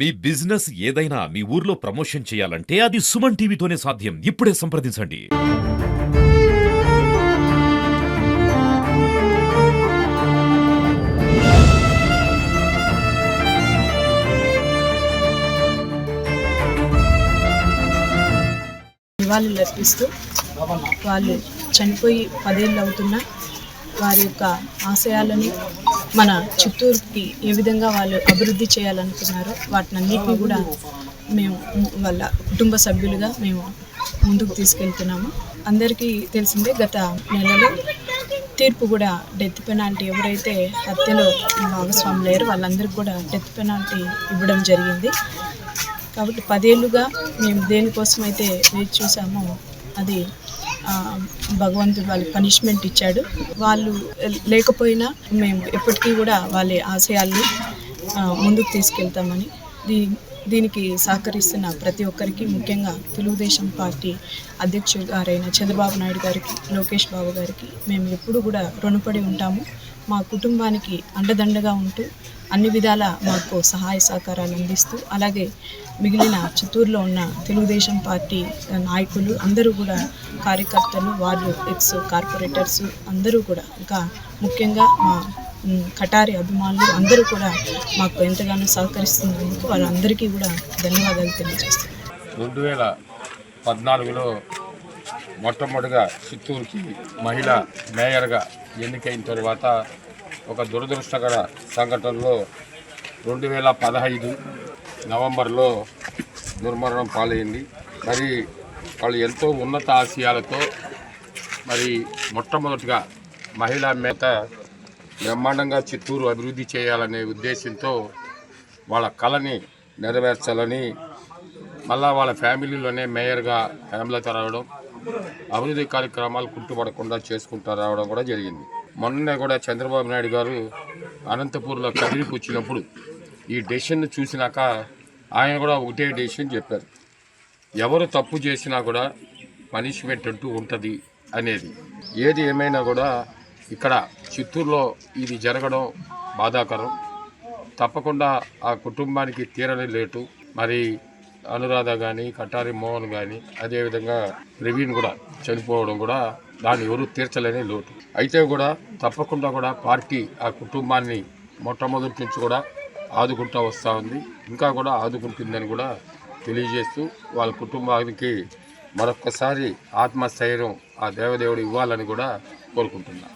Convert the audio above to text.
మీ business ఏదైనా మీ ఊర్లో promotion చేయాలంటే అది సుమన్ టీవీతోనే సాధ్యం. ఇప్పుడే సంప్రదించండి. నివాళులు అర్పిస్తూ వాళ్ళు చనిపోయి 10 ఏళ్ళు అవుతున్నా వారి యొక్క ఆశయాలని మన చిత్తూరుకి ఏ విధంగా వాళ్ళు అభివృద్ధి చేయాలనుకున్నారో వాటినన్నిటినీ కూడా మేము వాళ్ళ కుటుంబ సభ్యులుగా మేము ముందుకు తీసుకెళ్తున్నాము. అందరికీ తెలిసిందే, గత నెలలో తీర్పు కూడా డెత్ పెనాల్టీ ఎవరైతే హత్యలో భాగస్వాములు అయ్యారో వాళ్ళందరికీ కూడా డెత్ పెనాల్టీ ఇవ్వడం జరిగింది. కాబట్టి 10 ఏళ్ళుగా మేము దేనికోసం అయితే వేచి చూసామో అది భగవంతుడు వాళ్ళకి పనిష్మెంట్ ఇచ్చాడు. వాళ్ళు లేకపోయినా మేము ఎప్పటికీ కూడా వాళ్ళ ఆశయాల్ని ముందుకు తీసుకెళ్తామని దీనికి సహకరిస్తున్న ప్రతి ఒక్కరికి, ముఖ్యంగా తెలుగుదేశం పార్టీ అధ్యక్షుడు గారైన చంద్రబాబు నాయుడు గారికి, లోకేష్ బాబు గారికి మేము ఎప్పుడు కూడా రుణపడి ఉంటాము. మా కుటుంబానికి అండదండగా ఉంటూ అన్ని విధాల మాకు సహాయ సహకారాలు అందిస్తూ, అలాగే మిగిలిన చిత్తూరులో ఉన్న తెలుగుదేశం పార్టీ నాయకులు అందరూ కూడా, కార్యకర్తలు, వార్డు ఎక్స్ కార్పొరేటర్స్ అందరూ కూడా, ఇంకా ముఖ్యంగా మా కటారి అభిమానులు అందరూ కూడా మాకు ఎంతగానో సహకరిస్తున్నందుకు వాళ్ళందరికీ కూడా ధన్యవాదాలు తెలియజేస్తున్నాను. 2014లో మొట్టమొదటిగా చిత్తూరుకి మహిళా మేయర్గా ఎన్నికైన తర్వాత ఒక దురదృష్టకర సంఘటనలో 2015 నవంబర్లో దుర్మరణం పాలైంది. మరి వాళ్ళు ఎంతో ఉన్నత ఆశయాలతో మరి మొట్టమొదటిగా మహిళా మేత బ్రహ్మాండంగా చిత్తూరు అభివృద్ధి చేయాలనే ఉద్దేశంతో వాళ్ళ కళని నెరవేర్చాలని మళ్ళా వాళ్ళ ఫ్యామిలీలోనే మేయర్గా ఫ్యామిలీతో రావడం, అభివృద్ధి కార్యక్రమాలు కుంటుపడకుండా చేసుకుంటూ రావడం కూడా జరిగింది. మొన్నే కూడా చంద్రబాబు నాయుడు గారు అనంతపూర్లో కదిలికి వచ్చినప్పుడు ఈ డెసిషన్ను చూసినాక ఆయన కూడా ఒకటే డెసిషన్ చెప్పారు, ఎవరు తప్పు చేసినా కూడా పనిష్మెంట్ అంటూ ఉంటుంది అనేది. ఏది ఏమైనా కూడా ఇక్కడ చిత్తూరులో ఇది జరగడం బాధాకరం. తప్పకుండా ఆ కుటుంబానికి తీరని లేటు. మరి అనురాధ కానీ, కటారి మోహన్ కానీ, అదేవిధంగా ప్రవీణ్ కూడా చనిపోవడం కూడా దాన్ని ఎవరు తీర్చలేని లోటు. అయితే కూడా తప్పకుండా కూడా పార్టీ ఆ కుటుంబాన్ని మొట్టమొదటి నుంచి కూడా ఆదుకుంటూ వస్తూ ఉంది, ఇంకా కూడా ఆదుకుంటుందని కూడా తెలియజేస్తూ వాళ్ళ కుటుంబానికి మరొక్కసారి ఆత్మస్థైర్యం ఆ దేవదేవుడు ఇవ్వాలని కూడా కోరుకుంటున్నాను.